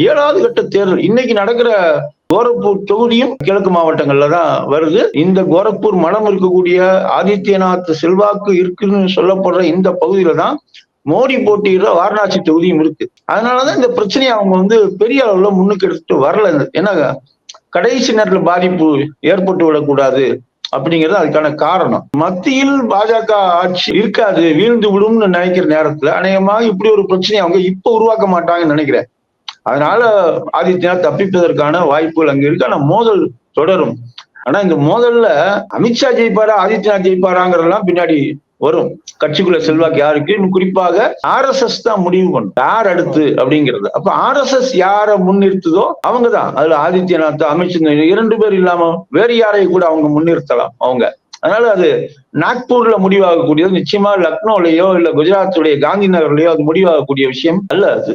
7வது கட்ட தேர்தல் இன்னைக்கு நடக்கிற கோரக்பூர் தொகுதியும் கிழக்கு மாவட்டங்கள்ல தான் வருது. இந்த கோரக்பூர் மலம் இருக்கக்கூடிய ஆதித்யநாத் செல்வாக்கு இருக்குன்னு சொல்லப்படுற இந்த பகுதியில தான் மோடி போட்டியிடுற வாரணாசி தொகுதியும் இருக்கு. அதனாலதான் இந்த பிரச்சனையை அவங்க பெரிய அளவுல முன்னுக்கு எடுத்துட்டு வரல. ஏன்னா கடைசி நேரத்துல பாதிப்பு ஏற்பட்டு விடக்கூடாது அப்படிங்கிறது அதுக்கான காரணம். மத்தியில் பாஜக ஆட்சி இருக்காது, வீழ்ந்து விடும்னு நினைக்கிற நேரத்துல அநேகமாக இப்படி ஒரு பிரச்சனையை அவங்க இப்ப உருவாக்க மாட்டாங்கன்னு நினைக்கிறேன். அதனால ஆதித்யநாத் தப்பிப்பதற்கான வாய்ப்புகள் அங்க இருக்கு. ஆனா மோதல் தொடரும். ஆனா இந்த மோதல்ல அமித்ஷா ஜெயிப்பாரா ஆதித்யநாத் ஜெயிப்பாராங்கிறதெல்லாம் பின்னாடி வரும். கட்சிக்குள்ள செல்வாக்கு யாருக்கு, குறிப்பாக RSS தான் முடிவு பண்ணும் யார் அடுத்து அப்படிங்கிறது. அப்ப RSS யார முன்னிறுத்துதோ அவங்கதான் அதுல ஆதித்யநாத், அமித்ஷா 2 பேர் இல்லாம வேறு யாரையும் கூட அவங்க முன்னிறுத்தலாம் அவங்க. அதனால அது நாக்பூர்ல முடிவாகக்கூடியது, நிச்சயமா லக்னோலயோ இல்ல குஜராத்துடைய காந்தி நகர்லயோ அது முடிவாகக்கூடிய விஷயம் அல்ல அது.